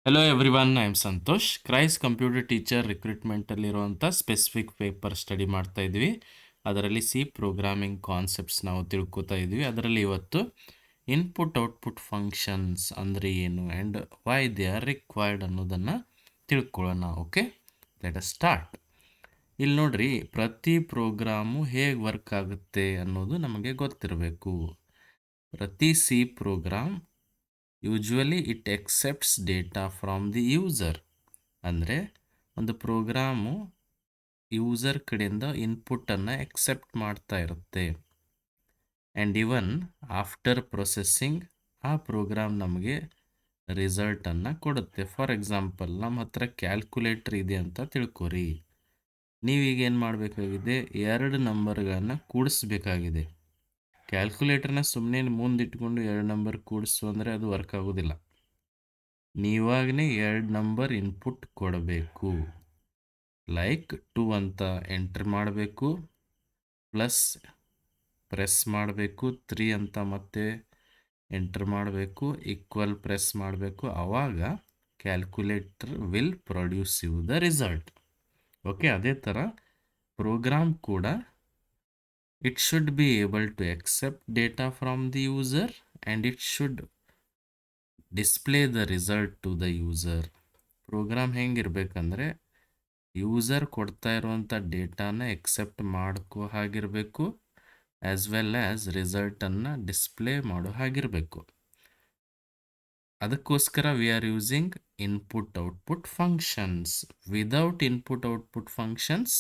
Hello everyone, I am Santosh. ಕ್ರೈಸ್ computer teacher ರಿಕ್ರೂಟ್ಮೆಂಟಲ್ಲಿರುವಂಥ specific paper study ಮಾಡ್ತಾ ಇದ್ವಿ. ಅದರಲ್ಲಿ ಸಿ ಪ್ರೋಗ್ರಾಮಿಂಗ್ ಕಾನ್ಸೆಪ್ಟ್ಸ್ ನಾವು ತಿಳ್ಕೊತಾ ಇದ್ವಿ. ಅದರಲ್ಲಿ ಇವತ್ತು ಇನ್ಪುಟ್ ಔಟ್ಪುಟ್ ಫಂಕ್ಷನ್ಸ್ ಅಂದರೆ ಏನು and Y they R required ಅನ್ನೋದನ್ನು ತಿಳ್ಕೊಳ್ಳೋಣ. Okay, let us start. ಇಲ್ಲಿ ನೋಡ್ರಿ, ಪ್ರತಿ ಪ್ರೋಗ್ರಾಮು ಹೇಗೆ ವರ್ಕ್ ಆಗುತ್ತೆ ಅನ್ನೋದು ನಮಗೆ ಗೊತ್ತಿರಬೇಕು. ಪ್ರತಿ C program usually it accepts data from the user. ಅಂದರೆ ಒಂದು ಪ್ರೋಗ್ರಾಮು ಯೂಸರ್ ಕಡೆಯಿಂದ ಇನ್ಪುಟ್ಟನ್ನು ಎಕ್ಸೆಪ್ಟ್ ಮಾಡ್ತಾ ಇರುತ್ತೆ. ಆ್ಯಂಡ್ ಇವನ್ ಆಫ್ಟರ್ ಪ್ರೊಸೆಸ್ಸಿಂಗ್ ಆ ಪ್ರೋಗ್ರಾಮ್ ನಮಗೆ ರಿಸಲ್ಟನ್ನು ಕೊಡುತ್ತೆ. ಫಾರ್ ಎಕ್ಸಾಂಪಲ್, ನಮ್ಮ ಹತ್ರ ಕ್ಯಾಲ್ಕುಲೇಟರ್ ಇದೆ ಅಂತ ತಿಳ್ಕೊರಿ. ನೀವೀಗ ಏನು ಮಾಡಬೇಕಾಗಿದೆ, 2 ನಂಬರ್ಗಳನ್ನು ಕೂಡಿಸ್ಬೇಕಾಗಿದೆ. ಕ್ಯಾಲ್ಕುಲೇಟರ್ನ ಸುಮ್ಮನೆ ಮುಂದಿಟ್ಕೊಂಡು 2 ನಂಬರ್ ಕೂಡಿಸು ಅಂದರೆ ಅದು ವರ್ಕ್ ಆಗೋದಿಲ್ಲ. ನೀವಾಗನೇ 2 ನಂಬರ್ ಇನ್ಪುಟ್ ಕೊಡಬೇಕು. ಲೈಕ್ 2 ಅಂತ ಎಂಟರ್ ಮಾಡಬೇಕು, ಪ್ಲಸ್ ಪ್ರೆಸ್ ಮಾಡಬೇಕು, 3 ಅಂತ ಮತ್ತೆ ಎಂಟರ್ ಮಾಡಬೇಕು, ಈಕ್ವಲ್ ಪ್ರೆಸ್ ಮಾಡಬೇಕು. ಆವಾಗ calculator will produce you the result. Okay, ಅದೇ ಥರ ಪ್ರೋಗ್ರಾಮ್ ಕೂಡ it should be able to accept data from the user and it should display the result to the user. Program ಹೆಂಗಿರ್ಬೇಕಂದ್ರೆ user ಕೊಡ್ತಾ ಇರುವಂಥ ಡೇಟಾನ accept ಮಾಡ್ಕೋ ಹಾಗಿರಬೇಕು, ಆ್ಯಸ್ ವೆಲ್ ಆ್ಯಸ್ ರಿಸಲ್ಟನ್ನು ಡಿಸ್ಪ್ಲೇ ಮಾಡೋ ಹಾಗಿರಬೇಕು. ಅದಕ್ಕೋಸ್ಕರ we are using input output functions. Without input output functions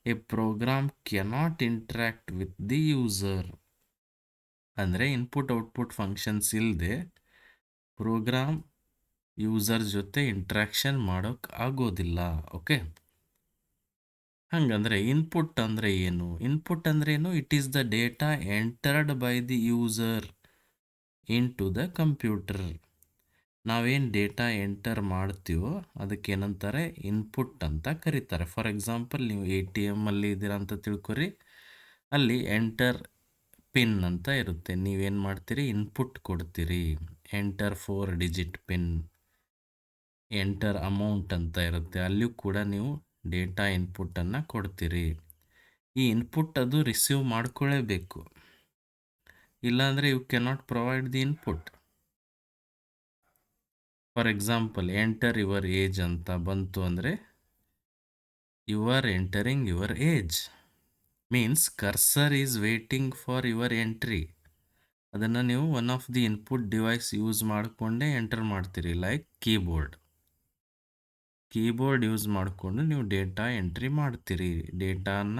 a program cannot interact with the user. ಅಂದರೆ ಇನ್ಪುಟ್ ಔಟ್ಪುಟ್ ಫಂಕ್ಷನ್ಸ್ ಇಲ್ಲದೆ ಪ್ರೋಗ್ರಾಮ್ ಯೂಸರ್ ಜೊತೆ ಇಂಟ್ರ್ಯಾಕ್ಷನ್ ಮಾಡೋಕ್ಕೆ ಆಗೋದಿಲ್ಲ. ಓಕೆ, ಹಾಗಂದರೆ ಇನ್ಪುಟ್ ಅಂದರೆ ಏನು? ಇನ್ಪುಟ್ ಅಂದರೆ ಏನು? It is the data entered by the user into the computer. ನಾವೇನು ಡೇಟಾ ಎಂಟರ್ ಮಾಡ್ತೀವೋ ಅದಕ್ಕೇನಂತಾರೆ, ಇನ್ಪುಟ್ ಅಂತ ಕರೀತಾರೆ. ಫಾರ್ ಎಕ್ಸಾಂಪಲ್, ನೀವು ATM ಅಲ್ಲಿ ಇದ್ದೀರಾ ಅಂತ ತಿಳ್ಕೊರಿ. ಅಲ್ಲಿ ಎಂಟರ್ ಪಿನ್ ಅಂತ ಇರುತ್ತೆ. ನೀವೇನು ಮಾಡ್ತೀರಿ, ಇನ್ಪುಟ್ ಕೊಡ್ತೀರಿ. Enter 4 digit pin, enter amount ಅಂತ ಇರುತ್ತೆ. ಅಲ್ಲಿಯೂ ಕೂಡ ನೀವು ಡೇಟಾ ಇನ್ಪುಟ್ಟನ್ನು ಕೊಡ್ತೀರಿ. ಈ ಇನ್ಪುಟ್ ಅದು ರಿಸೀವ್ ಮಾಡ್ಕೊಳ್ಳೇಬೇಕು, ಇಲ್ಲಾಂದರೆ you cannot provide the input. For example, enter your age ಅಂತ ಬಂತು ಅಂದರೆ you are entering your age. Means cursor is waiting for your entry. ಅದನ್ನು ನೀವು one of the input device use ಮಾಡಿಕೊಂಡೇ ಎಂಟರ್ ಮಾಡ್ತೀರಿ. ಲೈಕ್ ಕೀಬೋರ್ಡ್ ಯೂಸ್ ಮಾಡಿಕೊಂಡು ನೀವು data entry ಮಾಡ್ತೀರಿ, ಡೇಟಾನ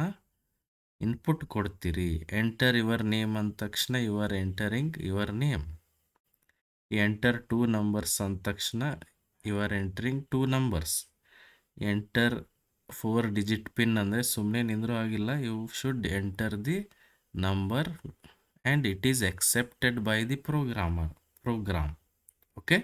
ಇನ್ಪುಟ್ ಕೊಡ್ತೀರಿ. ಎಂಟರ್ ಯುವರ್ ನೇಮ್ ಅಂದ ತಕ್ಷಣ you are entering your name. Enter 2 numbers ಅಂದ ತಕ್ಷಣ you are entering 2 numbers. Enter 4 digit PIN ಅಂದರೆ ಸುಮ್ಮನೆ ನಿಂದರೂ ಆಗಿಲ್ಲ, you should enter the number and it is accepted by the program. Okay,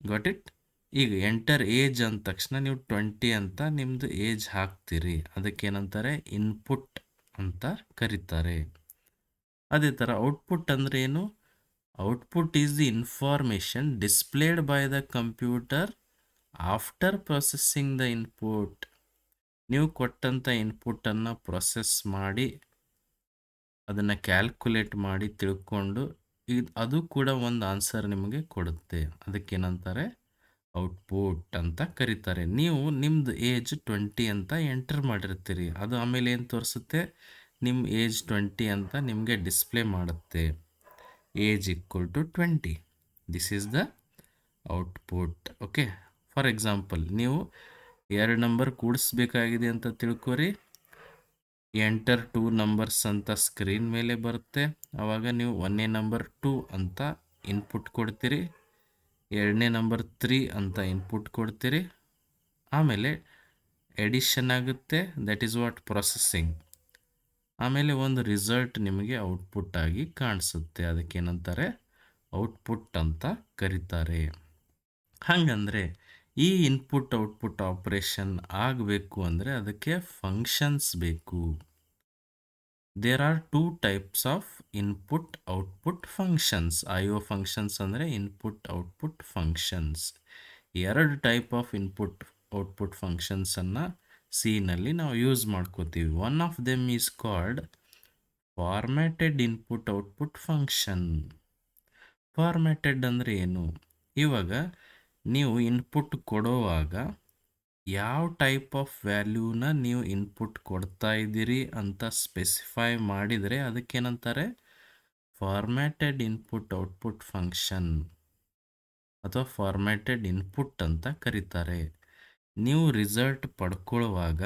got it? ಈಗ enter age ಅಂದ ತಕ್ಷಣ ನೀವು 20 ಅಂತ ನಿಮ್ಮದು ಏಜ್ ಹಾಕ್ತೀರಿ. ಅದಕ್ಕೇನಂತಾರೆ, ಇನ್ಪುಟ್ ಅಂತ ಕರೀತಾರೆ. ಅದೇ ಥರ ಔಟ್ಪುಟ್ ಅಂದರೆ ಏನು? Output is the information displayed by the computer after processing the input. ನೀವು ಕೊಟ್ಟಂಥ ಇನ್ಪುಟ್ಟನ್ನು ಪ್ರೊಸೆಸ್ ಮಾಡಿ ಅದನ್ನು ಕ್ಯಾಲ್ಕುಲೇಟ್ ಮಾಡಿ ತಿಳ್ಕೊಂಡು ಅದು ಕೂಡ ಒಂದು ಆನ್ಸರ್ ನಿಮಗೆ ಕೊಡುತ್ತೆ. ಅದಕ್ಕೇನಂತಾರೆ, ಔಟ್ಪುಟ್ ಅಂತ ಕರೀತಾರೆ. ನೀವು ನಿಮ್ಮದು ಏಜ್ 20 ಅಂತ ಎಂಟರ್ ಮಾಡಿರ್ತೀರಿ. ಅದು ಆಮೇಲೆ ಏನು ತೋರಿಸುತ್ತೆ, ನಿಮ್ಮ ಏಜ್ 20 ಅಂತ ನಿಮಗೆ ಡಿಸ್ಪ್ಲೇ ಮಾಡುತ್ತೆ. Age equal to 20. This is the output. Okay, for example, ನೀವು 2 ನಂಬರ್ ಕೂಡಿಸ್ಬೇಕಾಗಿದೆ ಅಂತ ತಿಳ್ಕೊರಿ. ಎಂಟರ್ 2 ನಂಬರ್ಸ್ ಅಂತ ಸ್ಕ್ರೀನ್ ಮೇಲೆ ಬರುತ್ತೆ. ಆವಾಗ ನೀವು 1ನೇ ನಂಬರ್ 2 ಅಂತ ಇನ್ಪುಟ್ ಕೊಡ್ತೀರಿ, 2ನೇ ನಂಬರ್ 3 ಅಂತ ಇನ್ಪುಟ್ ಕೊಡ್ತೀರಿ. ಆಮೇಲೆ ಎಡಿಷನ್ ಆಗುತ್ತೆ, ದಟ್ ಈಸ್ ವಾಟ್ ಪ್ರೊಸೆಸ್ಸಿಂಗ್. ಆಮೇಲೆ ಒಂದು ರಿಸಲ್ಟ್ ನಿಮಗೆ ಔಟ್ಪುಟ್ ಆಗಿ ಕಾಣಿಸುತ್ತೆ. ಅದಕ್ಕೇನಂತಾರೆ, ಔಟ್ಪುಟ್ ಅಂತ ಕರೀತಾರೆ. ಹಾಗಂದರೆ ಈ ಇನ್ಪುಟ್ ಔಟ್ಪುಟ್ ಆಪ್ರೇಷನ್ ಆಗಬೇಕು ಅಂದರೆ ಅದಕ್ಕೆ ಫಂಕ್ಷನ್ಸ್ ಬೇಕು. There are two types of input output functions. IO functions ಅಂದರೆ ಇನ್ಪುಟ್ ಔಟ್ಪುಟ್ ಫಂಕ್ಷನ್ಸ್. ಎರಡು ಟೈಪ್ ಆಫ್ ಇನ್ಪುಟ್ ಔಟ್ಪುಟ್ ಫಂಕ್ಷನ್ಸನ್ನು ನಲ್ಲಿ ನಾವು ಯೂಸ್ ಮಾಡ್ಕೋತೀವಿ. One of them is called formatted input output function. Formatted ಅಂದರೆ ಏನು? ಇವಾಗ ನೀವು ಇನ್ಪುಟ್ ಕೊಡುವಾಗ ಯಾವ ಟೈಪ್ ಆಫ್ ವ್ಯಾಲ್ಯೂನ ನೀವು ಇನ್ಪುಟ್ ಕೊಡ್ತಾ ಇದ್ದೀರಿ ಅಂತ ಸ್ಪೆಸಿಫೈ ಮಾಡಿದರೆ ಅದಕ್ಕೇನಂತಾರೆ? ಫಾರ್ಮ್ಯಾಟೆಡ್ ಇನ್ಪುಟ್ ಔಟ್ಪುಟ್ ಫಂಕ್ಷನ್ ಅಥವಾ ಫಾರ್ಮ್ಯಾಟೆಡ್ ಇನ್ಪುಟ್ ಅಂತ ಕರೀತಾರೆ. ನೀವು ರಿಸಲ್ಟ್ ಪಡ್ಕೊಳ್ಳುವಾಗ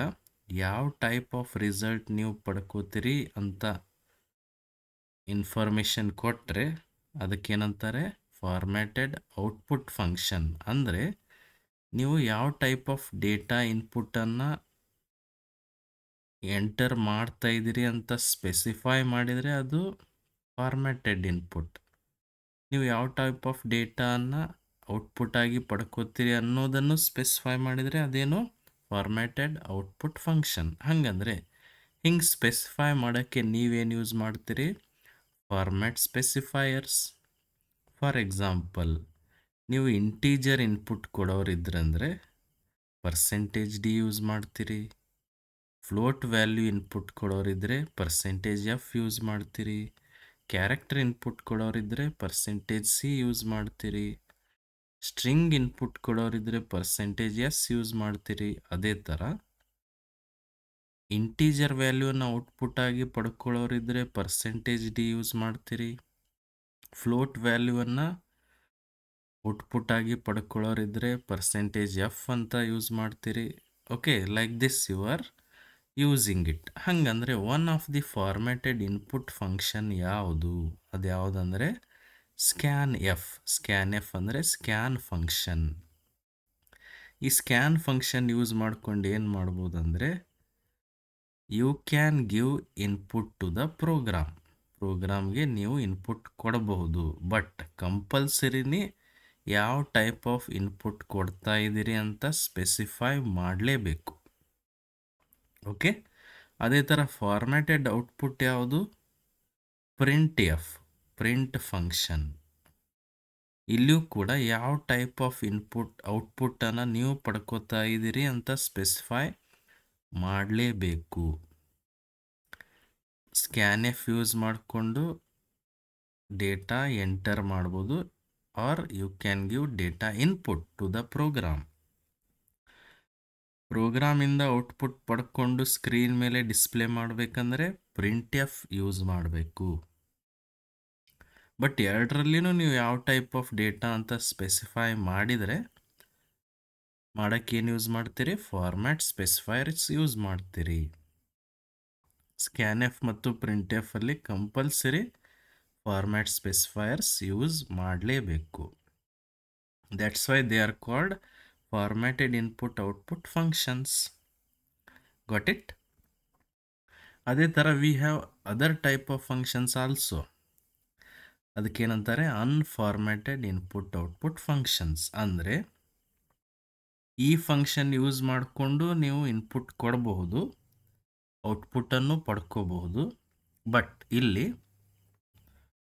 ಯಾವ ಟೈಪ್ ಆಫ್ ರಿಸಲ್ಟ್ ನೀವು ಪಡ್ಕೋತೀರಿ ಅಂತ ಇನ್ಫಾರ್ಮೇಷನ್ ಕೊಟ್ಟರೆ ಅದಕ್ಕೇನಂತಾರೆ? Formatted output function. ಅಂದರೆ ನೀವು ಯಾವ ಟೈಪ್ ಆಫ್ ಡೇಟಾ ಇನ್ಪುಟನ್ನು ಎಂಟರ್ ಮಾಡ್ತಾ ಇದ್ದೀರಿ ಅಂತ ಸ್ಪೆಸಿಫೈ ಮಾಡಿದರೆ ಅದು ಫಾರ್ಮ್ಯಾಟೆಡ್ ಇನ್ಪುಟ್. ನೀವು ಯಾವ ಟೈಪ್ ಆಫ್ ಡೇಟಾನ ಔಟ್ಪುಟ್ ಆಗಿ ಪಡ್ಕೋತೀರಿ ಅನ್ನೋದನ್ನು ಸ್ಪೆಸಿಫೈ ಮಾಡಿದರೆ ಅದೇನು? Formatted output function. ಹಾಗಂದರೆ ಹಿಂಗೆ ಸ್ಪೆಸಿಫೈ ಮಾಡೋಕ್ಕೆ ನೀವೇನು ಯೂಸ್ ಮಾಡ್ತೀರಿ? Format specifiers. ಫಾರ್ ಎಕ್ಸಾಂಪಲ್, ನೀವು ಇಂಟೀಜರ್ ಇನ್ಪುಟ್ ಕೊಡೋರಿದ್ರಂದರೆ %d ಯೂಸ್ ಮಾಡ್ತೀರಿ. ಫ್ಲೋಟ್ ವ್ಯಾಲ್ಯೂ ಇನ್ಪುಟ್ ಕೊಡೋರಿದ್ದರೆ %f ಯೂಸ್ ಮಾಡ್ತೀರಿ. ಕ್ಯಾರೆಕ್ಟರ್ ಇನ್ಪುಟ್ ಕೊಡೋರಿದ್ದರೆ %c ಯೂಸ್ ಮಾಡ್ತೀರಿ. ಸ್ಟ್ರಿಂಗ್ ಇನ್ಪುಟ್ ಕೊಡೋರಿದ್ದರೆ %s ಯೂಸ್ ಮಾಡ್ತೀರಿ. ಅದೇ ಥರ ಇಂಟೀಜರ್ ವ್ಯಾಲ್ಯೂನ ಔಟ್ಪುಟ್ ಆಗಿ ಪಡ್ಕೊಳ್ಳೋರಿದ್ದರೆ %d ಯೂಸ್ ಮಾಡ್ತೀರಿ. ಫ್ಲೋಟ್ ವ್ಯಾಲ್ಯೂವನ್ನು ಔಟ್ಪುಟ್ ಆಗಿ ಪಡ್ಕೊಳ್ಳೋರಿದ್ದರೆ %f ಅಂತ ಯೂಸ್ ಮಾಡ್ತೀರಿ. Okay, like this you are using it. ಹಾಗಂದರೆ one of the formatted input function ಯಾವುದು? ಅದು ಯಾವುದಂದರೆ ಸ್ಕ್ಯಾನ್ ಎಫ್. ಸ್ಕ್ಯಾನ್ ಎಫ್ ಅಂದರೆ ಸ್ಕ್ಯಾನ್ ಫಂಕ್ಷನ್. ಈ ಸ್ಕ್ಯಾನ್ ಫಂಕ್ಷನ್ ಯೂಸ್ ಮಾಡ್ಕೊಂಡು ಏನು ಮಾಡ್ಬೋದಂದರೆ you can give input to the ಪ್ರೋಗ್ರಾಮ್ಗೆ ನೀವು ಇನ್ಪುಟ್ ಕೊಡಬಹುದು. ಬಟ್ ಕಂಪಲ್ಸರಿನಿ ಯಾವ ಟೈಪ್ ಆಫ್ ಇನ್ಪುಟ್ ಕೊಡ್ತಾ ಇದ್ದೀರಿ ಅಂತ ಸ್ಪೆಸಿಫೈ ಮಾಡಲೇಬೇಕು. ಓಕೆ, ಅದೇ ಥರ ಫಾರ್ಮ್ಯಾಟೆಡ್ ಔಟ್ಪುಟ್ ಯಾವುದು? Print function. ಇಲ್ಲಿಯೂ ಕೂಡ ಯಾವ ಟೈಪ್ ಆಫ್ ಔಟ್ಪುಟ್ಟನ್ನು ನೀವು ಪಡ್ಕೋತಾ ಇದ್ದೀರಿ ಅಂತ ಸ್ಪೆಸಿಫೈ ಮಾಡಲೇಬೇಕು. ಸ್ಕ್ಯಾನ್ ಎಫ್ ಯೂಸ್ ಮಾಡಿಕೊಂಡು ಡೇಟಾ ಎಂಟರ್ ಮಾಡ್ಬೋದು, are you can give data input to the ಪ್ರೋಗ್ರಾಮಿಂದ ಔಟ್ಪುಟ್ ಪಡ್ಕೊಂಡು ಸ್ಕ್ರೀನ್ ಮೇಲೆ ಡಿಸ್ಪ್ಲೇ ಮಾಡಬೇಕಂದ್ರೆ printf ಯೂಸ್ ಮಾಡಬೇಕು. ಬಟ್ ಎರಡರಲ್ಲಿನೂ ನೀವು ಯಾವ ಟೈಪ್ ಆಫ್ ಡೇಟಾ ಅಂತ ಸ್ಪೆಸಿಫೈ ಮಾಡಿದರೆ ಮಾಡೋಕ್ಕೇನು ಯೂಸ್ ಮಾಡ್ತೀರಿ? ಫಾರ್ಮ್ಯಾಟ್ ಸ್ಪೆಸಿಫೈಯರ್ಸ್ ಯೂಸ್ ಮಾಡ್ತೀರಿ. ಸ್ಕ್ಯಾನ್ ಎಫ್ ಮತ್ತು printf ಅಲ್ಲಿ ಕಂಪಲ್ಸರಿ ಫಾರ್ಮ್ಯಾಟ್ ಸ್ಪೆಸಿಫೈಯರ್ಸ್ ಯೂಸ್ ಮಾಡಲೇಬೇಕು. That's why they are called formatted input output functions. Got it? ಅದೇ ಥರ we have other type of functions also. ಅದಕ್ಕೇನಂತಾರೆ? Unformatted input output functions. ಅಂದರೆ ಈ function use ಮಾಡಿಕೊಂಡು ನೀವು ಇನ್ಪುಟ್ ಕೊಡಬಹುದು, ಔಟ್ಪುಟ್ಟನ್ನು ಪಡ್ಕೋಬಹುದು. ಬಟ್ ಇಲ್ಲಿ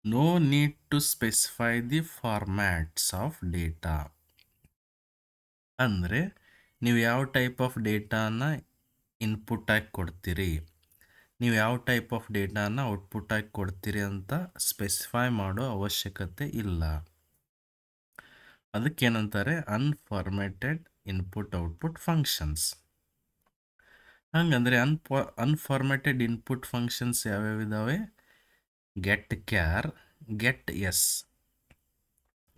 no need to specify the formats of data. ಅಂದರೆ ನೀವು ಯಾವ ಟೈಪ್ ಆಫ್ ಡೇಟಾನ ಇನ್ಪುಟ್ ಆಗಿ ಕೊಡ್ತೀರಿ, ನೀವು ಯಾವ ಟೈಪ್ ಆಫ್ ಡೇಟಾನ ಔಟ್ಪುಟ್ ಆಗಿ ಕೊಡ್ತೀರಿ ಅಂತ ಸ್ಪೆಸಿಫೈ ಮಾಡೋ ಅವಶ್ಯಕತೆ ಇಲ್ಲ. ಅದಕ್ಕೇನಂತಾರೆ? Unformatted input output functions. ಹಂಗಂದರೆ ಅನ್ಫಾರ್ಮ್ಯಾಟೆಡ್ ಇನ್ಪುಟ್ ಫಂಕ್ಷನ್ಸ್ ಯಾವ್ಯಾವ ಇದ್ದಾವೆ? Get char, get S.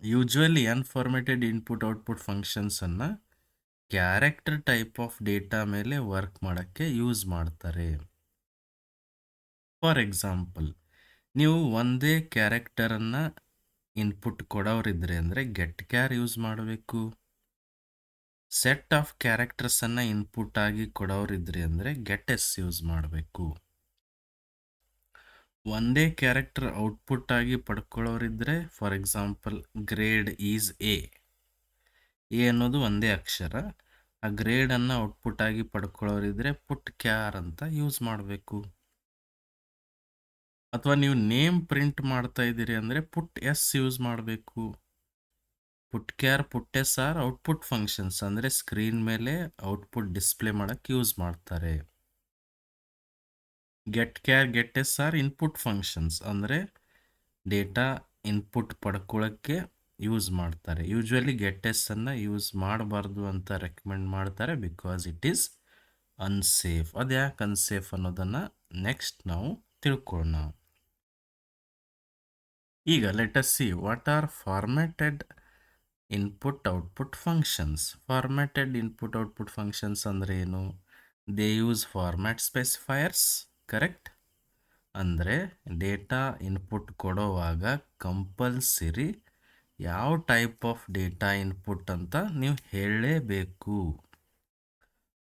Usually unformatted input output ಫಂಕ್ಷನ್ಸನ್ನು ಕ್ಯಾರೆಕ್ಟರ್ ಟೈಪ್ ಆಫ್ ಡೇಟಾ ಮೇಲೆ ವರ್ಕ್ ಮಾಡೋಕ್ಕೆ ಯೂಸ್ ಮಾಡ್ತಾರೆ. ಫಾರ್ ಎಕ್ಸಾಂಪಲ್, ನೀವು ಒಂದೇ ಕ್ಯಾರೆಕ್ಟರನ್ನು ಇನ್ಪುಟ್ ಕೊಡೋರಿದ್ರೆ ಅಂದರೆ ಗೆಟ್ ಕ್ಯಾರ್ ಯೂಸ್ ಮಾಡಬೇಕು. ಸೆಟ್ ಆಫ್ ಕ್ಯಾರೆಕ್ಟರ್ಸನ್ನು ಇನ್ಪುಟ್ ಆಗಿ ಕೊಡೋರಿದ್ರಿ ಅಂದರೆ ಗೆಟ್ ಎಸ್ ಯೂಸ್ ಮಾಡಬೇಕು. ಒಂದೇ ಕ್ಯಾರೆಕ್ಟರ್ ಔಟ್ಪುಟ್ ಆಗಿ ಪಡ್ಕೊಳ್ಳೋರಿದ್ರೆ for example grade is A ಅನ್ನೋದು ಒಂದೇ ಅಕ್ಷರ. ಆ ಗ್ರೇಡನ್ನು ಔಟ್ಪುಟ್ ಆಗಿ ಪಡ್ಕೊಳ್ಳೋರಿದ್ರೆ ಪುಟ್ ಕ್ಯಾರ್ ಅಂತ ಯೂಸ್ ಮಾಡಬೇಕು. ಅಥವಾ ನೀವು ನೇಮ್ ಪ್ರಿಂಟ್ ಮಾಡ್ತಾ ಇದ್ದೀರಿ ಅಂದರೆ ಪುಟ್ ಎಸ್ ಯೂಸ್ ಮಾಡಬೇಕು. Put char put S are output functions, ಅಂದರೆ ಸ್ಕ್ರೀನ್ ಮೇಲೆ ಔಟ್ಪುಟ್ ಡಿಸ್ಪ್ಲೇ ಮಾಡೋಕ್ಕೆ ಯೂಸ್ ಮಾಡ್ತಾರೆ. Get char get S are input functions, ಅಂದರೆ ಡೇಟಾ ಇನ್ಪುಟ್ ಪಡ್ಕೊಳ್ಳೋಕ್ಕೆ ಯೂಸ್ ಮಾಡ್ತಾರೆ. ಯೂಶ್ವಲಿ ಗೆಟ್ ಎಸ್ ಅನ್ನು ಯೂಸ್ ಮಾಡಬಾರ್ದು ಅಂತ ರೆಕಮೆಂಡ್ ಮಾಡ್ತಾರೆ, ಬಿಕಾಸ್ ಇಟ್ ಈಸ್ ಅನ್ಸೇಫ್. ಅದು ಯಾಕೆ ಅನ್ಸೇಫ್ ಅನ್ನೋದನ್ನು ನೆಕ್ಸ್ಟ್ ನಾವು ತಿಳ್ಕೊಳ್ಳೋಣ. ಈಗ let us see what are formatted input output functions. Formatted input output functions ಅಂದರೆ ಏನು? They use format specifiers, correct? ಅಂದರೆ ಡೇಟಾ ಇನ್ಪುಟ್ ಕೊಡೋವಾಗ ಕಂಪಲ್ಸರಿ ಯಾವ ಟೈಪ್ ಆಫ್ ಡೇಟಾ ಇನ್ಪುಟ್ ಅಂತ ನೀವು ಹೇಳಲೇಬೇಕು.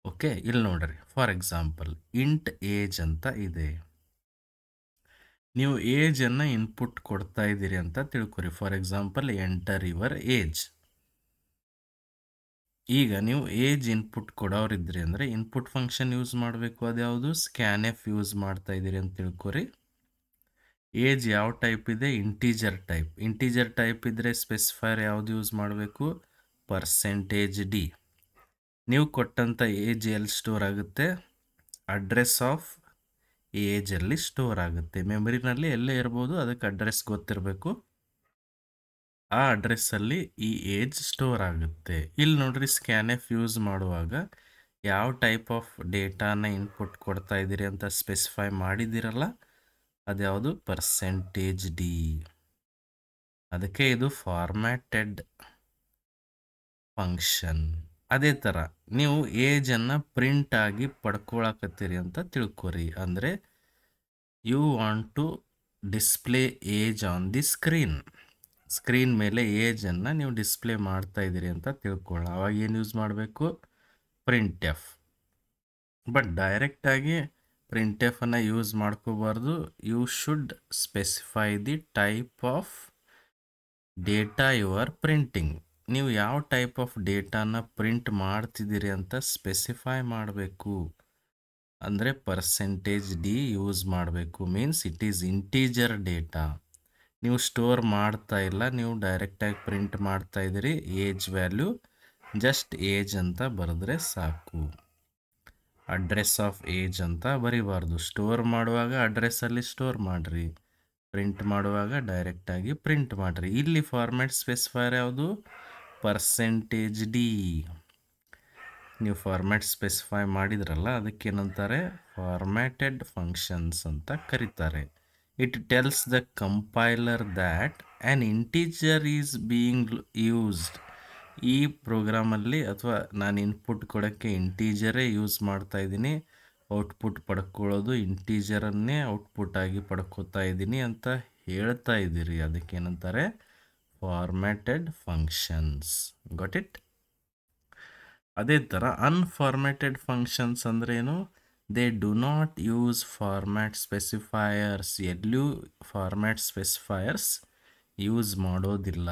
ಓಕೆ, ಇಲ್ಲಿ ನೋಡ್ರಿ, ಫಾರ್ ಎಕ್ಸಾಂಪಲ್ ಇಂಟ್ ಏಜ್ ಅಂತ ಇದೆ. ನೀವು ಏಜನ್ನು ಇನ್ಪುಟ್ ಕೊಡ್ತಾ ಇದ್ದೀರಿ ಅಂತ ತಿಳ್ಕೊರಿ. For example enter your age. ಈಗ ನೀವು ಏಜ್ ಇನ್ಪುಟ್ ಕೊಡೋರಿದ್ರಿ ಅಂದರೆ ಇನ್ಪುಟ್ ಫಂಕ್ಷನ್ ಯೂಸ್ ಮಾಡಬೇಕು. ಅದ್ಯಾವುದು? ಸ್ಕ್ಯಾನ್ ಎಫ್ ಯೂಸ್ ಮಾಡ್ತಾ ಇದ್ದೀರಿ ಅಂತ ತಿಳ್ಕೊರಿ. ಏಜ್ ಯಾವ ಟೈಪ್ ಇದೆ? Integer type. ಇಂಟೀಜರ್ ಟೈಪ್ ಇದ್ದರೆ ಸ್ಪೆಸಿಫೈರ್ ಯಾವುದು ಯೂಸ್ ಮಾಡಬೇಕು? Percentage D. ನೀವು ಕೊಟ್ಟಂಥ ಏಜ್ ಎಲ್ಲಿ ಸ್ಟೋರ್ ಆಗುತ್ತೆ? ಅಡ್ರೆಸ್ ಆಫ್ ಏಜಲ್ಲಿ ಸ್ಟೋರ್ ಆಗುತ್ತೆ. ಮೆಮರಿನಲ್ಲಿ ಎಲ್ಲೇ ಇರ್ಬೋದು, ಅದಕ್ಕೆ ಅಡ್ರೆಸ್ ಗೊತ್ತಿರಬೇಕು. ಆ ಅಡ್ರೆಸ್ಸಲ್ಲಿ ಈ ಏಜ್ ಸ್ಟೋರ್ ಆಗುತ್ತೆ. ಇಲ್ಲಿ ನೋಡ್ರಿ, ಸ್ಕ್ಯಾನ್ ಎಫ್ ಯೂಸ್ ಮಾಡುವಾಗ ಯಾವ ಟೈಪ್ ಆಫ್ ಡೇಟಾನ ಇನ್ಪುಟ್ ಕೊಡ್ತಾ ಇದ್ದೀರಿ ಅಂತ ಸ್ಪೆಸಿಫೈ ಮಾಡಿದ್ದೀರಲ್ಲ, ಅದ್ಯಾವುದು? Percentage D. ಅದಕ್ಕೆ ಇದು ಫಾರ್ಮ್ಯಾಟೆಡ್ ಫಂಕ್ಷನ್. ಅದೇ ಥರ ನೀವು ಏಜನ್ನು ಪ್ರಿಂಟ್ ಆಗಿ ಪಡ್ಕೊಳಕತ್ತೀರಿ ಅಂತ ತಿಳ್ಕೊರಿ. ಅಂದರೆ you want to display age on the screen. Screen ಮೇಲೆ ಏಜನ್ನು ನೀವು ಡಿಸ್ಪ್ಲೇ ಮಾಡ್ತಾ ಇದ್ದೀರಿ ಅಂತ ತಿಳ್ಕೊಳ್ಳ. ಅವಾಗ ಏನು ಯೂಸ್ ಮಾಡಬೇಕು? Print F. ಬಟ್ ಡೈರೆಕ್ಟಾಗಿ ಪ್ರಿಂಟ್ ಎಫನ್ನು ಯೂಸ್ ಮಾಡ್ಕೋಬಾರ್ದು. You should specify the type of data you are printing. ನೀವು ಯಾವ ಟೈಪ್ ಆಫ್ ಡೇಟಾನ ಪ್ರಿಂಟ್ ಮಾಡ್ತಿದ್ದೀರಿ ಅಂತ ಸ್ಪೆಸಿಫೈ ಮಾಡಬೇಕು. ಅಂದರೆ ಪರ್ಸೆಂಟೇಜ್ ಡಿ ಯೂಸ್ ಮಾಡಬೇಕು. Means it is integer data. ನೀವು ಸ್ಟೋರ್ ಮಾಡ್ತಾ ಇಲ್ಲ, ನೀವು ಡೈರೆಕ್ಟಾಗಿ ಪ್ರಿಂಟ್ ಮಾಡ್ತಾ ಇದ್ದೀರಿ. ಏಜ್ ವ್ಯಾಲ್ಯೂ ಜಸ್ಟ್ ಏಜ್ ಅಂತ ಬರೆದ್ರೆ ಸಾಕು. ಅಡ್ರೆಸ್ ಆಫ್ ಏಜ್ ಅಂತ ಬರಿಬಾರ್ದು. ಸ್ಟೋರ್ ಮಾಡುವಾಗ ಅಡ್ರೆಸ್ಸಲ್ಲಿ ಸ್ಟೋರ್ ಮಾಡಿರಿ, ಪ್ರಿಂಟ್ ಮಾಡುವಾಗ ಡೈರೆಕ್ಟಾಗಿ ಪ್ರಿಂಟ್ ಮಾಡಿರಿ. ಇಲ್ಲಿ ಫಾರ್ಮ್ಯಾಟ್ ಸ್ಪೆಸಿಫೈರ್ ಯಾವುದು? Percentage D. ನೀವು ಫಾರ್ಮ್ಯಾಟ್ ಸ್ಪೆಸಿಫೈ ಮಾಡಿದ್ರಲ್ಲ, ಅದಕ್ಕೇನಂತಾರೆ? ಫಾರ್ಮ್ಯಾಟೆಡ್ ಫಂಕ್ಷನ್ಸ್ ಅಂತ ಕರೀತಾರೆ. It tells the compiler that an integer is being used. ಈ ಪ್ರೋಗ್ರಾಮಲ್ಲಿ ಅಥವಾ ನಾನು ಇನ್ಪುಟ್ ಕೊಡೋಕ್ಕೆ ಇಂಟೀಜರೇ ಯೂಸ್ ಮಾಡ್ತಾ ಇದ್ದೀನಿ, ಔಟ್ಪುಟ್ ಪಡ್ಕೊಳ್ಳೋದು ಇಂಟೀಜರನ್ನೇ ಔಟ್ಪುಟ್ ಆಗಿ ಪಡ್ಕೋತಾ ಇದ್ದೀನಿ ಅಂತ ಹೇಳ್ತಾ ಇದ್ದೀರಿ. ಅದಕ್ಕೇನಂತಾರೆ? Formatted functions. Got it? ಅದೇ ಥರ ಅನ್ಫಾರ್ಮ್ಯಾಟೆಡ್ ಫಂಕ್ಷನ್ಸ್ ಅಂದ್ರೇನು? They do not use format specifiers. ಎಲ್ಲೂ ಫಾರ್ಮ್ಯಾಟ್ ಸ್ಪೆಸಿಫೈಯರ್ಸ್ ಯೂಸ್ ಮಾಡೋದಿಲ್ಲ.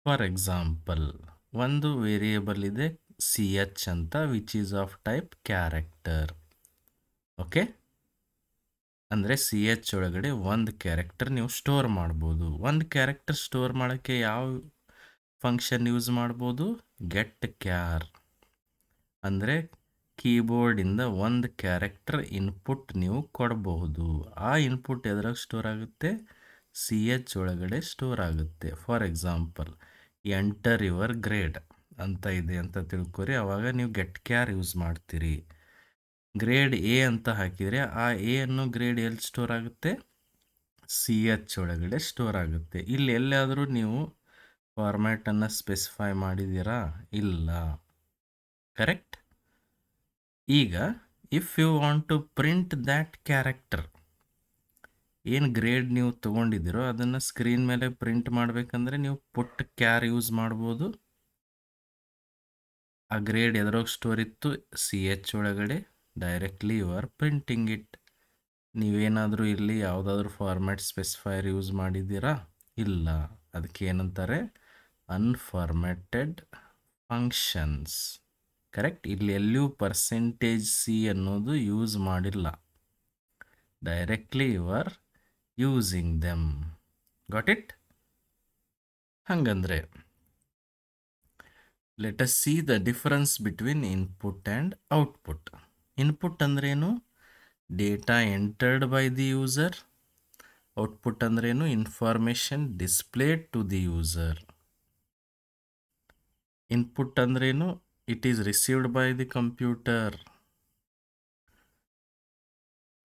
ಫಾರ್ ಎಕ್ಸಾಂಪಲ್, ಒಂದು ವೇರಿಯೇಬಲ್ ಇದೆ ಸಿ ಎಚ್ ಅಂತ, which is of type character. Okay, ಅಂದರೆ ಸಿ ಎಚ್ ಒಳಗಡೆ ಒಂದು ಕ್ಯಾರೆಕ್ಟರ್ ನೀವು ಸ್ಟೋರ್ ಮಾಡ್ಬೋದು. ಒಂದು ಕ್ಯಾರೆಕ್ಟರ್ ಸ್ಟೋರ್ ಮಾಡೋಕ್ಕೆ ಯಾವ ಫಂಕ್ಷನ್ ಯೂಸ್ ಮಾಡ್ಬೋದು? Get char. ಅಂದರೆ ಕೀಬೋರ್ಡಿಂದ ಒಂದು ಕ್ಯಾರೆಕ್ಟರ್ ಇನ್ಪುಟ್ ನೀವು ಕೊಡಬಹುದು. ಆ ಇನ್ಪುಟ್ ಎದ್ರಾಗ ಸ್ಟೋರ್ ಆಗುತ್ತೆ? ಸಿ ಎಚ್ ಒಳಗಡೆ ಸ್ಟೋರ್ ಆಗುತ್ತೆ. For example, enter your grade ಅಂತ ಇದೆ ಅಂತ ತಿಳ್ಕೊರಿ. ಆವಾಗ ನೀವು ಗೆಟ್ ಕ್ಯಾರ್ ಯೂಸ್ ಮಾಡ್ತೀರಿ. ಗ್ರೇಡ್ ಎ ಅಂತ ಹಾಕಿದರೆ ಆ ಎ ಅನ್ನೋ ಗ್ರೇಡ್ ಎಲ್ಲಿ ಸ್ಟೋರ್ ಆಗುತ್ತೆ? ಸಿ ಎಚ್ ಒಳಗಡೆ ಸ್ಟೋರ್ ಆಗುತ್ತೆ. ಇಲ್ಲಿ ಎಲ್ಲಾದರೂ ನೀವು ಫಾರ್ಮ್ಯಾಟನ್ನು ಸ್ಪೆಸಿಫೈ ಮಾಡಿದ್ದೀರಾ? ಇಲ್ಲ. ಕರೆಕ್ಟ್? ಈಗ if you want to print that character, ಏನು ಗ್ರೇಡ್ ನೀವು ತೊಗೊಂಡಿದ್ದೀರೋ ಅದನ್ನು ಸ್ಕ್ರೀನ್ ಮೇಲೆ ಪ್ರಿಂಟ್ ಮಾಡಬೇಕಂದ್ರೆ ನೀವು ಪುಟ್ ಕ್ಯಾರ್ ಯೂಸ್ ಮಾಡ್ಬೋದು. ಆ ಗ್ರೇಡ್ ಎದ್ರಾಗ ಸ್ಟೋರ್ ಇತ್ತು? ಸಿ ಎಚ್ ಒಳಗಡೆ. Directly you are printing it. ನೀವೇನಾದರೂ ಇಲ್ಲಿ ಯಾವುದಾದ್ರೂ ಫಾರ್ಮ್ಯಾಟ್ ಸ್ಪೆಸಿಫೈಯರ್ ಯೂಸ್ ಮಾಡಿದ್ದೀರಾ? ಇಲ್ಲ. ಅದಕ್ಕೆ ಏನಂತಾರೆ? Unformatted functions. ಕರೆಕ್ಟ್? ಇಲ್ಲಿ ಎಲ್ಲೂ ಪರ್ಸೆಂಟೇಜ್ ಸಿ ಅನ್ನೋದು ಯೂಸ್ ಮಾಡಿಲ್ಲ. Directly you are using them. Got it? ಹಂಗಂದ್ರೆ let us see the difference between input and output. Input ಅಂದ್ರೇನು? Data entered by the user. Output ಅಂದ್ರೇನು? Information displayed to the user. Input ಅಂದ್ರೇನು? It is received by the computer.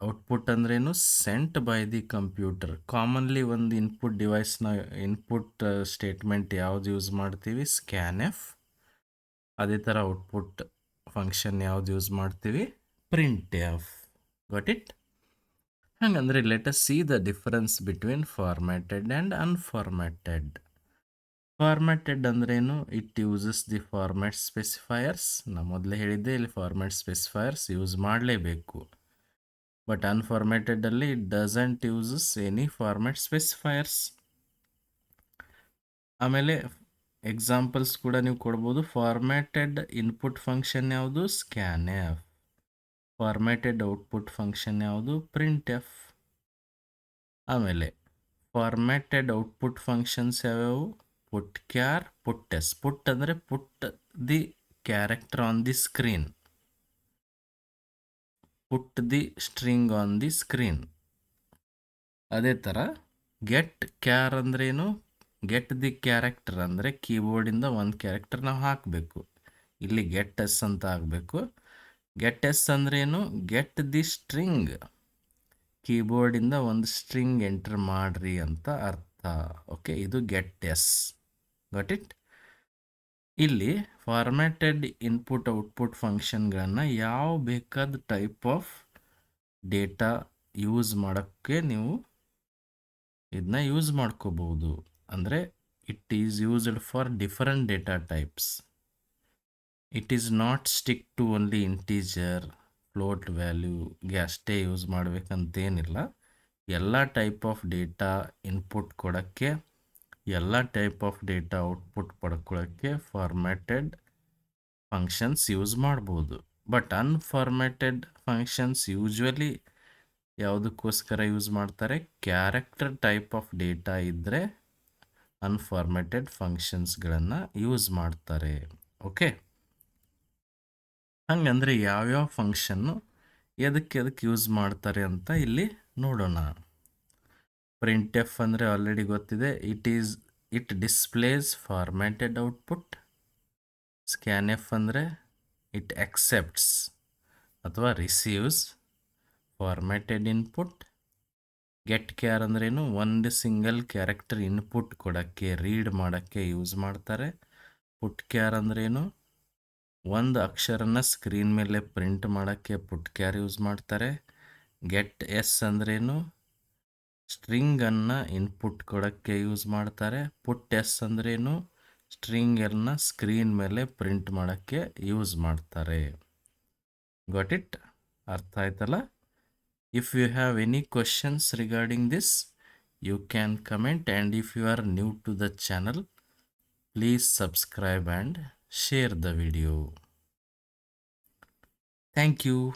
Output ಅಂದ್ರೇನು? Sent by the computer. Commonly ಒಂದು input ಡಿವೈಸ್ನ input statement ಯಾವ್ದು use ಮಾಡ್ತೀವಿ? Scan F. ಅದೇ ಥರ ಔಟ್ಪುಟ್ ಫಂಕ್ಷನ್ ಯಾವ್ದು ಯೂಸ್ ಮಾಡ್ತೀವಿ? Print F. Got it? ಹಂಗಂದ್ರೆ let us see the difference between formatted and unformatted. Formatted ಅಂದ್ರೇನು? It uses the format specifiers. ನಾ ಮೊದಲೇ ಹೇಳಿದ್ದೆ, ಇಲ್ಲಿ ಫಾರ್ಮ್ಯಾಟ್ ಸ್ಪೆಸಿಫೈಯರ್ಸ್ ಯೂಸ್ ಮಾಡಲೇಬೇಕು. ಬಟ್ ಅನ್ಫಾರ್ಮ್ಯಾಟೆಡಲ್ಲಿ it doesn't uses any format specifiers. ಆಮೇಲೆ ಎಕ್ಸಾಂಪಲ್ಸ್ ಕೂಡ ನೀವು ಕೊಡ್ಬೋದು. ಫಾರ್ಮ್ಯಾಟೆಡ್ ಇನ್ಪುಟ್ ಫಂಕ್ಷನ್ ಯಾವುದು? Scan F. Formatted output function ಯಾವುದು? Print F. ಆಮೇಲೆ ಫಾರ್ಮ್ಯಾಟೆಡ್ ಔಟ್ಪುಟ್ ಫಂಕ್ಷನ್ಸ್ ಯಾವ್ಯಾವು? Put char, put S. ಪುಟ್ ಅಂದರೆ ಪುಟ್ the character on the screen. Put the string on the screen. ಅದೇ ಥರ ಗೆಟ್ ಕ್ಯಾರ್ ಅಂದ್ರೇನು? ಗೆಟ್ ದಿ ಕ್ಯಾರೆಕ್ಟರ್ ಅಂದರೆ ಕೀಬೋರ್ಡಿಂದ ಒಂದು ಕ್ಯಾರೆಕ್ಟರ್ ನಾವು ಹಾಕಬೇಕು. ಇಲ್ಲಿ ಗೆಟ್ ಎಸ್ ಅಂತ ಆಗಬೇಕು. ಗೆಟ್ ಎಸ್ ಅಂದ್ರೇನು? Get the string. ಕೀಬೋರ್ಡಿಂದ ಒಂದು ಸ್ಟ್ರಿಂಗ್ ಎಂಟರ್ ಮಾಡ್ರಿ ಅಂತ ಅರ್ಥ. ಓಕೆ, ಇದು ಗೆಟ್ ಎಸ್. Got it? ಇಲ್ಲಿ ಫಾರ್ಮ್ಯಾಟೆಡ್ ಇನ್ಪುಟ್ ಔಟ್ಪುಟ್ ಫಂಕ್ಷನ್ಗಳನ್ನು ಯಾವ ಬೇಕಾದ ಟೈಪ್ ಆಫ್ ಡೇಟಾ ಯೂಸ್ ಮಾಡೋಕ್ಕೆ ನೀವು ಇದನ್ನ ಯೂಸ್ ಮಾಡ್ಕೋಬಹುದು. ಅಂದರೆ it is used for different data types. It is not stick to only integer, float ವ್ಯಾಲ್ಯೂಗೆ ಅಷ್ಟೇ ಯೂಸ್ ಮಾಡಬೇಕಂತೇನಿಲ್ಲ. ಎಲ್ಲ ಟೈಪ್ ಆಫ್ ಡೇಟಾ ಇನ್ಪುಟ್ ಕೊಡೋಕ್ಕೆ, ಎಲ್ಲ ಟೈಪ್ ಆಫ್ ಡೇಟಾ ಔಟ್ಪುಟ್ ಪಡ್ಕೊಳ್ಳೋಕ್ಕೆ ಫಾರ್ಮ್ಯಾಟೆಡ್ ಫಂಕ್ಷನ್ಸ್ ಯೂಸ್ ಮಾಡ್ಬೋದು. ಬಟ್ ಅನ್ಫಾರ್ಮ್ಯಾಟೆಡ್ ಫಂಕ್ಷನ್ಸ್ ಯೂಶ್ವಲಿ ಯಾವುದಕ್ಕೋಸ್ಕರ use ಮಾಡ್ತಾರೆ? Character type of data ಇದ್ದರೆ ಅನ್ಫಾರ್ಮ್ಯಾಟೆಡ್ ಫಂಕ್ಷನ್ಸ್ಗಳನ್ನು ಯೂಸ್ ಮಾಡ್ತಾರೆ. ಓಕೆ, ಹಂಗಂದರೆ ಯಾವ್ಯಾವ ಫಂಕ್ಷನ್ನು ಎದಕ್ಕೆ ಯೂಸ್ ಮಾಡ್ತಾರೆ ಅಂತ ಇಲ್ಲಿ ನೋಡೋಣ. ಪ್ರಿಂಟ್ ಎಫ್ ಅಂದರೆ ಆಲ್ರೆಡಿ ಗೊತ್ತಿದೆ. It displays formatted output. Scan F ಅಂದರೆ ಇಟ್ ಅಕ್ಸೆಪ್ಟ್ಸ್ ಅಥವಾ receives formatted input. Get char ಅಂದ್ರೇನು? ಒಂದು ಸಿಂಗಲ್ ಕ್ಯಾರೆಕ್ಟರ್ ಇನ್ಪುಟ್ ಕೊಡೋಕ್ಕೆ, ರೀಡ್ ಮಾಡೋಕ್ಕೆ ಯೂಸ್ ಮಾಡ್ತಾರೆ. ಪುಟ್ ಕ್ಯಾರ್ ಅಂದ್ರೇನು? ಒಂದು ಅಕ್ಷರನ ಸ್ಕ್ರೀನ್ ಮೇಲೆ ಪ್ರಿಂಟ್ ಮಾಡೋಕ್ಕೆ ಪುಟ್ ಕ್ಯಾರ್ ಯೂಸ್ ಮಾಡ್ತಾರೆ. ಗೆಟ್ ಎಸ್ ಅಂದ್ರೇನು? ಸ್ಟ್ರಿಂಗನ್ನು ಇನ್ಪುಟ್ ಕೊಡೋಕ್ಕೆ ಯೂಸ್ ಮಾಡ್ತಾರೆ. ಪುಟ್ ಎಸ್ ಅಂದ್ರೇನು? ಸ್ಟ್ರಿಂಗನ್ನು ಸ್ಕ್ರೀನ್ ಮೇಲೆ ಪ್ರಿಂಟ್ ಮಾಡೋಕ್ಕೆ ಯೂಸ್ ಮಾಡ್ತಾರೆ. Got it? ಅರ್ಥ ಆಯ್ತಲ್ಲ? If you have any questions regarding this, you can comment, and if you are new to the channel, please subscribe and share the video. Thank you.